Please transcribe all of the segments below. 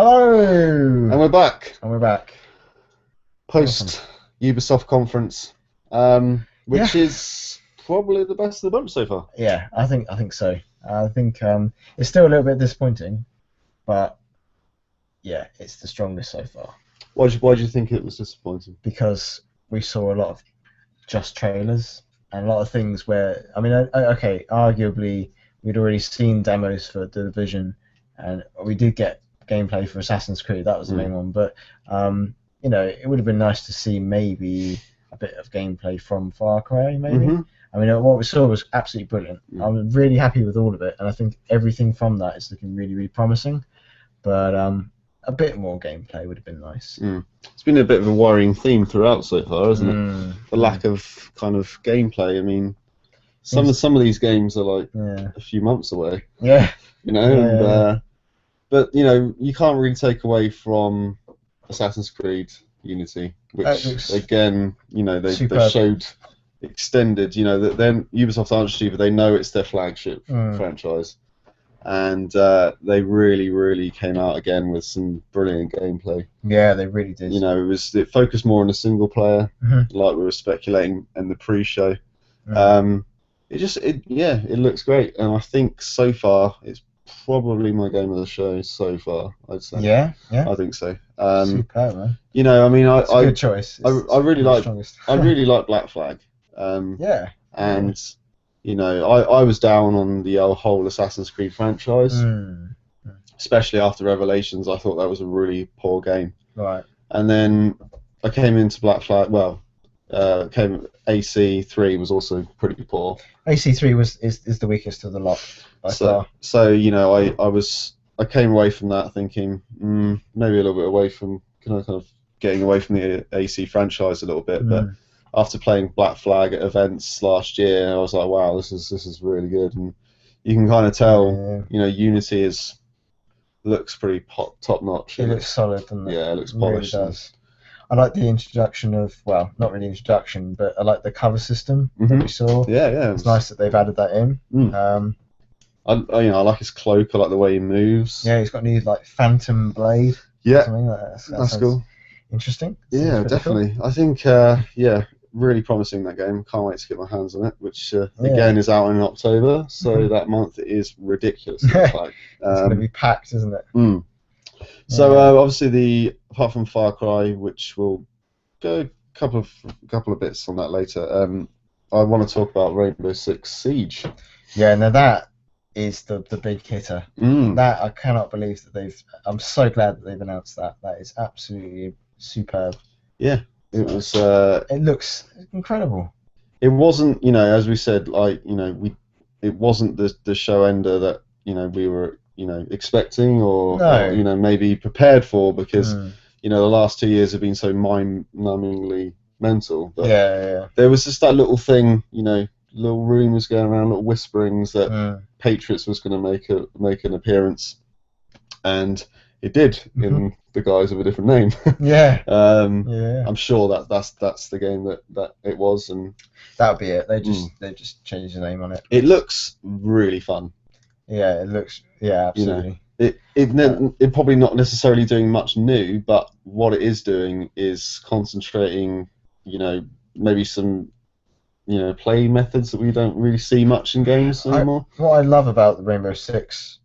Hello! And we're back. Awesome. Post Ubisoft Conference, which is probably the best of the bunch so far. Yeah, I think so. I think it's still a little bit disappointing, but yeah, it's the strongest so far. Why do you think it was disappointing? Because we saw a lot of just trailers and a lot of things where, I mean, okay, arguably we'd already seen demos for The Division, and we did get gameplay for Assassin's Creed. That was the main one, but you know, it would have been nice to see maybe a bit of gameplay from Far Cry, maybe. I mean, what we saw was absolutely brilliant. I'm really happy with all of it, and I think everything from that is looking really, really promising. But a bit more gameplay would have been nice. It's been a bit of a worrying theme throughout so far, hasn't it? The lack of kind of gameplay. I mean, some of these games are like a few months away. Yeah. You know, but you know, you can't really take away from Assassin's Creed Unity, which again, you know, they showed extended. You know, that then Ubisoft aren't stupid. They know it's their flagship franchise, and they really came out again with some brilliant gameplay. Yeah, they really did. You know, it focused more on the single player, like we were speculating in the pre-show. It looks great, and I think so far it's probably my game of the show so far. I'd say. Yeah. I think so. Superb, man. You know, I mean, it's a good choice. I really like Black Flag. And you know, I was down on the whole Assassin's Creed franchise, especially after Revelations. I thought that was a really poor game. Right. And then I came into Black Flag. Well, AC3 was also pretty poor. AC3 is the weakest of the lot by far. So you know, I came away from that thinking maybe a little bit away from kind of getting away from the AC franchise a little bit, but after playing Black Flag at events last year, I was like, wow, this is really good, and you can kind of tell, you know, Unity looks pretty top notch. It looks solid, doesn't it? Yeah, it looks polished. Really does. I like the introduction of, well, not really introduction, but I like the cover system that we saw. Yeah. It's nice that they've added that in. I like his cloak. I like the way he moves. Yeah, he's got a new like Phantom Blade. Yeah, that's cool. Interesting. Yeah, definitely. Cool. I think really promising, that game. Can't wait to get my hands on it. Which again is out in October, so that month is ridiculous. It's going to be packed, isn't it? So obviously apart from Far Cry, which we'll go a couple of bits on that later. I want to talk about Rainbow Six Siege. Yeah, now that is the big hitter. That I cannot believe that I'm so glad that they've announced that. That is absolutely superb. Yeah, it was. It looks incredible. It wasn't, you know, as we said, like, you know, it wasn't the show ender that, you know, we were, you know, expecting or you know, maybe prepared for, because you know, the last 2 years have been so mind-numbingly mental. But there was just that little thing, you know, little rumours going around, little whisperings that Patriots was going to make an appearance, and it did in the guise of a different name. I'm sure that's the game that it was, and that would be it. They just changed the name on it. It looks really fun. Yeah, it looks. Yeah, absolutely. You know, it probably not necessarily doing much new, but what it is doing is concentrating, you know, maybe some, you know, play methods that we don't really see much in games anymore. What I love about the Rainbow Six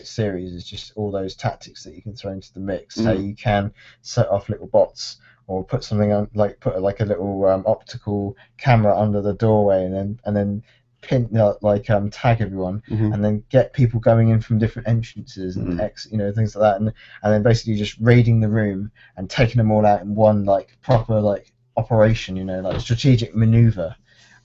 series is just all those tactics that you can throw into the mix. How you can set off little bots, or put something on, put a little optical camera under the doorway, and then pin tag everyone, and then get people going in from different entrances and you know, things like that, and then basically just raiding the room and taking them all out in one proper operation, you know, strategic maneuver.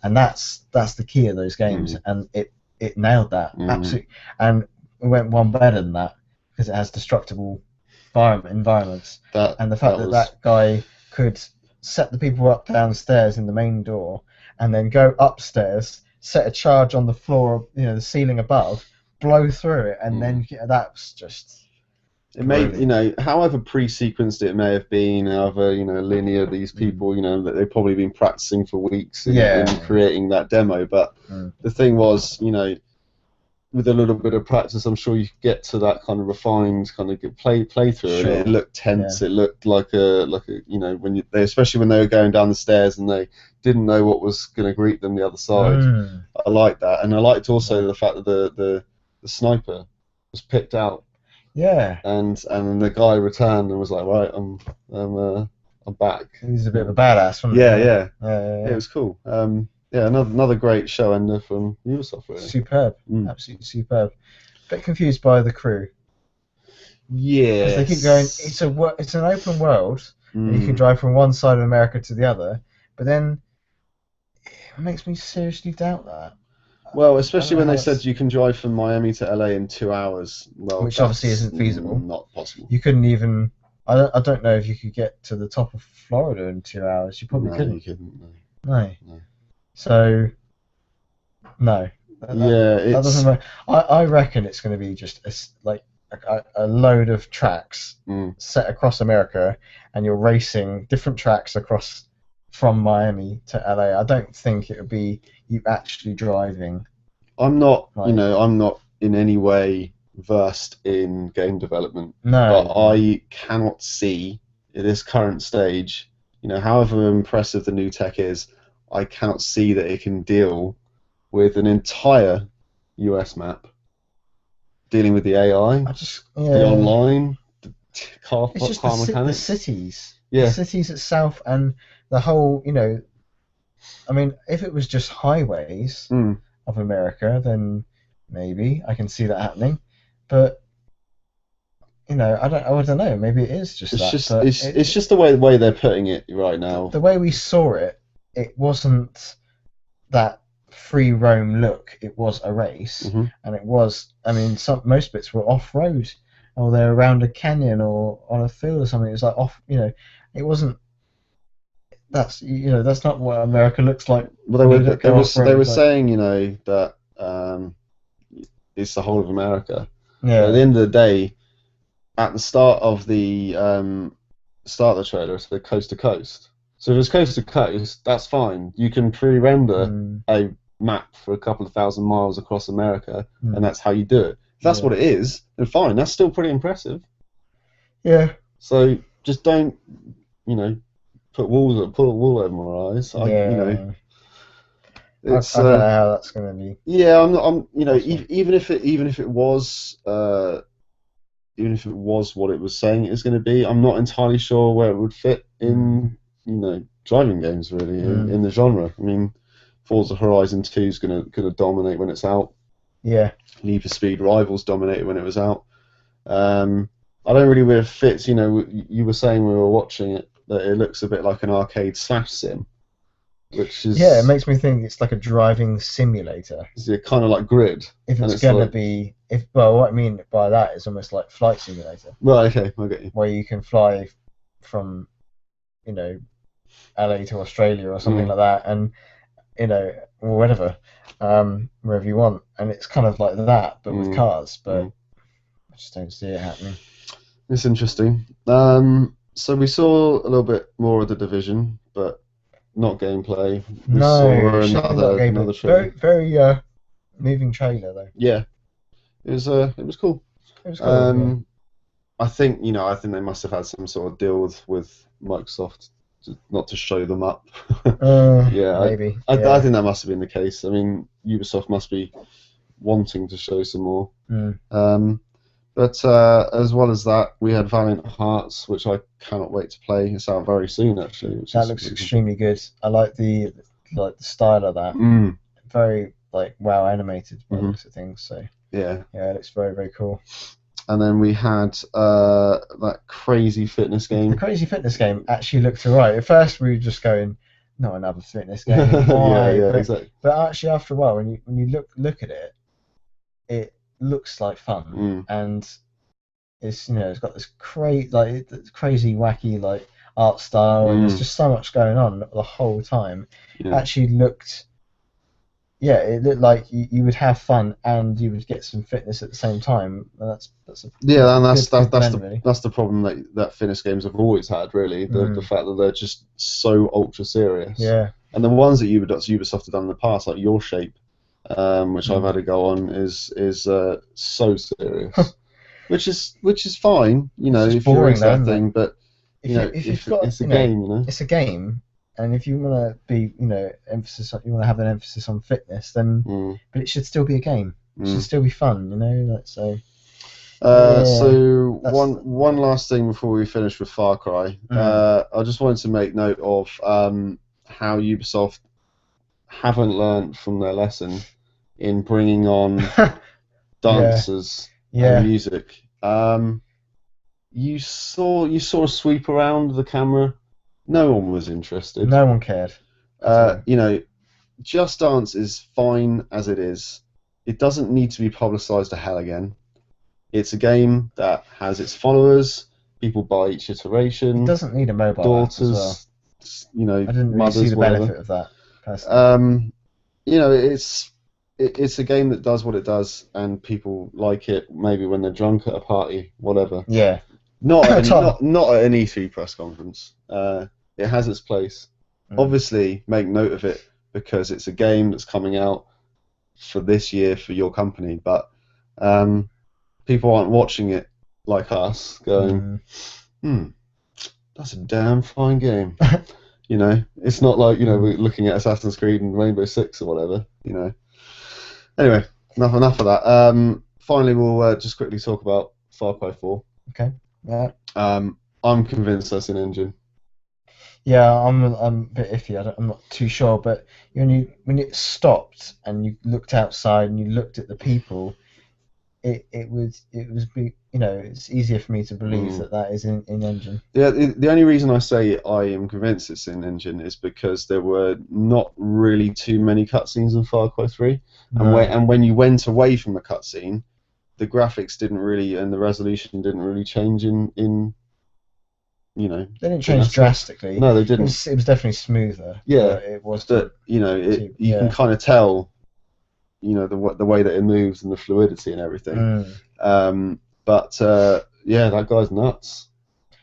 And that's the key of those games, and it nailed that absolutely. And it went one better than that, because it has destructible environments, and the fact that guy could set the people up downstairs in the main door, and then go upstairs, set a charge on the floor, you know, the ceiling above, blow through it, and then that's just. It may, you know, however pre-sequenced it may have been, however, you know, linear these people, you know, that they've probably been practicing for weeks in creating that demo. But the thing was, you know, with a little bit of practice, I'm sure you could get to that kind of refined kind of playthrough. Sure. And it looked tense. Yeah. It looked like a when especially when they were going down the stairs and they didn't know what was going to greet them the other side. I liked that, and I liked also the fact that the sniper was picked out. Yeah. And the guy returned and was like, right, I'm back. He's a bit of a badass, wasn't he? Yeah. It was cool. Yeah, another great show ender from Ubisoft, really. Superb, absolutely superb. Bit confused by the crew. Yeah. Because they keep going. It's an open world, and you can drive from one side of America to the other. But then it makes me seriously doubt that. Well, especially when they said you can drive from Miami to LA in 2 hours. Well, which obviously isn't feasible. Not possible. You couldn't even. I don't know if you could get to the top of Florida in 2 hours. You probably couldn't. You couldn't. No. So, no. That doesn't matter. I reckon it's going to be just a load of tracks set across America, and you're racing different tracks across from Miami to LA. I don't think it would be you actually driving. I'm not, I'm not in any way versed in game development. No. But I cannot see at this current stage, however impressive the new tech is, I cannot see that it can deal with an entire US map, dealing with the AI, the online, the car mechanics. The cities. Yeah. The cities itself and the whole, I mean, if it was just highways of America, then maybe I can see that happening. But I don't know. Maybe it is just that. It's just the way they're putting it right now. The way we saw it, it wasn't that free roam look. It was a race, and it was. I mean, most bits were off road, or they're around a canyon or on a field or something. It was like off. It wasn't. That's not what America looks like. Well, they were saying that it's the whole of America. Yeah. But at the end of the day, at the start of the trailer, it's the coast to coast. So if it's coast to coast, that's fine. You can pre-render a map for a couple of thousand miles across America, and that's how you do it. If that's what it is, then fine. That's still pretty impressive. Yeah. So just don't, put a wall over my eyes. I don't know how that's going to be. Yeah, I'm. Even if it was what it was saying it was going to be, I'm not entirely sure where it would fit in, driving games really in the genre. I mean, Forza Horizon 2 is going to dominate when it's out. Yeah. Need for Speed Rivals dominated when it was out. I don't really where it fits. You were saying when we were watching it that it looks a bit like an arcade slash sim, which is it makes me think it's like a driving simulator. It's kind of like Grid. If it's gonna be, what I mean by that is almost like flight simulator. Right. Okay, I get you. Where you can fly from, LA to Australia or something like that, and or whatever, wherever you want, and it's kind of like that, but with cars. But I just don't see it happening. It's interesting. So we saw a little bit more of The Division, but not gameplay. We saw another trailer. Very moving trailer though. Yeah, it was cool. It was cool. I think they must have had some sort of deal with Microsoft not to show them up. Maybe. I think that must have been the case. I mean, Ubisoft must be wanting to show some more. But as well as that, we had Valiant Hearts, which I cannot wait to play. It's out very soon, actually. That looks extremely good. I like the style of that. Very wow animated by the looks of things. So yeah, it looks very, very cool. And then we had that crazy fitness game. The crazy fitness game actually looked alright. At first, we were just going, "Not another fitness game." Exactly. But actually, after a while, when you look at it, it looks like fun, and it's it's got this crazy wacky art style, and there's just so much going on the whole time. It actually looked. Yeah, it looked like you would have fun and you would get some fitness at the same time. And that's the problem that fitness games have always had, really. The fact that they're just so ultra serious. Yeah. And the ones that Ubisoft have done in the past, like Your Shape, which I've had to go on, is so serious, which is fine, you know, if you're into that thing, but if you've got, it's a game, you know, it's a game, and if you want to be, you want to have an emphasis on fitness, then, but it should still be a game. It should still be fun, you know. So. So one last thing before we finish with Far Cry, I just wanted to make note of how Ubisoft haven't learnt from their lesson in bringing on dancers and music. You saw a sweep around the camera. No one was interested. No one cared. You know, Just Dance is fine as it is. It doesn't need to be publicised to hell again. It's a game that has its followers. People buy each iteration. It doesn't need a mobile daughters, app as well. You know, I didn't really mothers, see the whatever. benefit of that personally. You know, it's a game that does what it does, and people like it. Maybe when they're drunk at a party, whatever. Yeah. Not at an E3 press conference. It has its place. Obviously, make note of it because it's a game that's coming out for this year for your company, but people aren't watching it like us, going, that's a damn fine game. You know, it's not like, you know, we're looking at Assassin's Creed and Rainbow Six or whatever, you know. Anyway, enough of that. Finally, we'll just quickly talk about Far Cry 4. Okay. Yeah. I'm convinced that's an engine. Yeah, I'm a bit iffy. I'm not too sure, but when it stopped and you looked outside and you looked at the people, it was you know, it's easier for me to believe that is in engine. Yeah, the only reason I say I am convinced it's in engine is because there were not really too many cutscenes in Far Cry 3, and when you went away from a cutscene, the graphics didn't really and the resolution didn't really change in you know. They didn't change drastically. No, they didn't. It was definitely smoother. Yeah, it was. But you know, you can kind of tell, you know, the way that it moves and the fluidity and everything. But yeah, that guy's nuts.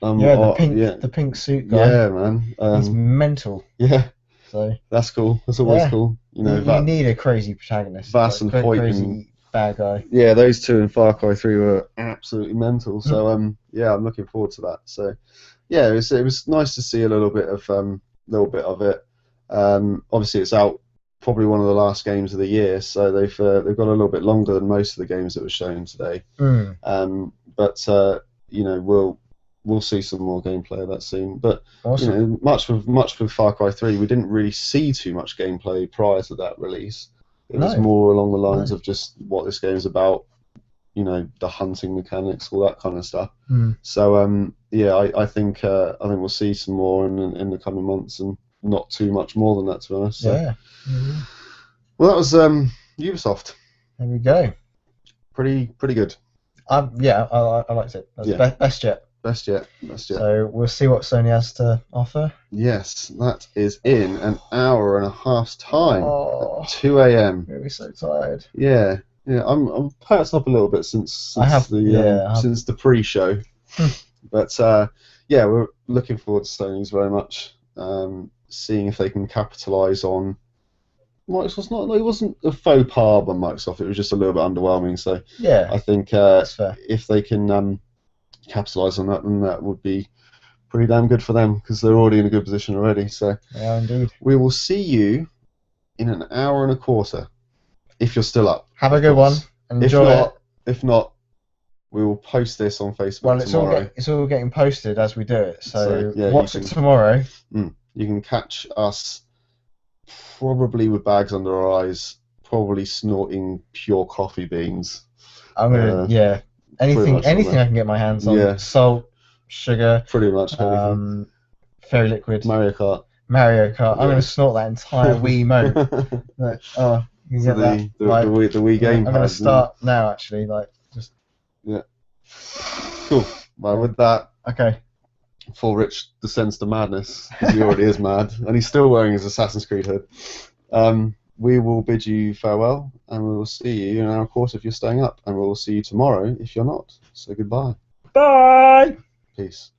The pink suit guy. Yeah, man. He's mental. Yeah. So that's cool. That's always cool. You know, you need a crazy protagonist. Vass and Hoyt, crazy bad guy. Yeah, those two in Far Cry 3 were absolutely mental. So yeah, I'm looking forward to that. So yeah, it was nice to see a little bit of it. Obviously, it's out. Probably one of the last games of the year, so they've got a little bit longer than most of the games that were shown today. But you know, we'll see some more gameplay of that soon. But awesome. You know, much with Far Cry 3, we didn't really see too much gameplay prior to that release. It was more along the lines of just what this game's about. You know, the hunting mechanics, all that kind of stuff. So yeah, I think we'll see some more in the coming months, and not too much more than that, to be honest. So. Yeah. Well, that was Ubisoft. There we go. Pretty good. Yeah, I liked it. That was best yet. Best yet. So we'll see what Sony has to offer. Yes, that is in an hour and a half's time. At 2 a.m. We'll be so tired. Yeah. I'm perked up a little bit since the pre-show. But yeah, we're looking forward to Sony's very much. Seeing if they can capitalise on. Microsoft's it wasn't a faux pas by Microsoft. It was just a little bit underwhelming. So yeah, I think if they can capitalise on that, then that would be pretty damn good for them, because they're already in a good position already. So yeah, indeed. We will see you in an hour and a quarter, if you're still up. Have a good one. Enjoy it. If not, we will post this on Facebook tomorrow. It's all getting posted as we do it. So yeah, watch it tomorrow. You can catch us probably with bags under our eyes, probably snorting pure coffee beans. I'm gonna anything I can get my hands on. Yeah. Salt, sugar. Pretty much anything. Fairy liquid. Mario Kart. I'm gonna snort that entire Wii moat. You can get that. The Wii game. I'm gonna start now, actually. Yeah. Cool. Well, with that. Okay. Before Rich descends to madness, because he already is mad, and he's still wearing his Assassin's Creed hood, we will bid you farewell, and we will see you in an hour, of course, if you're staying up, and we will see you tomorrow if you're not. So goodbye. Bye! Peace.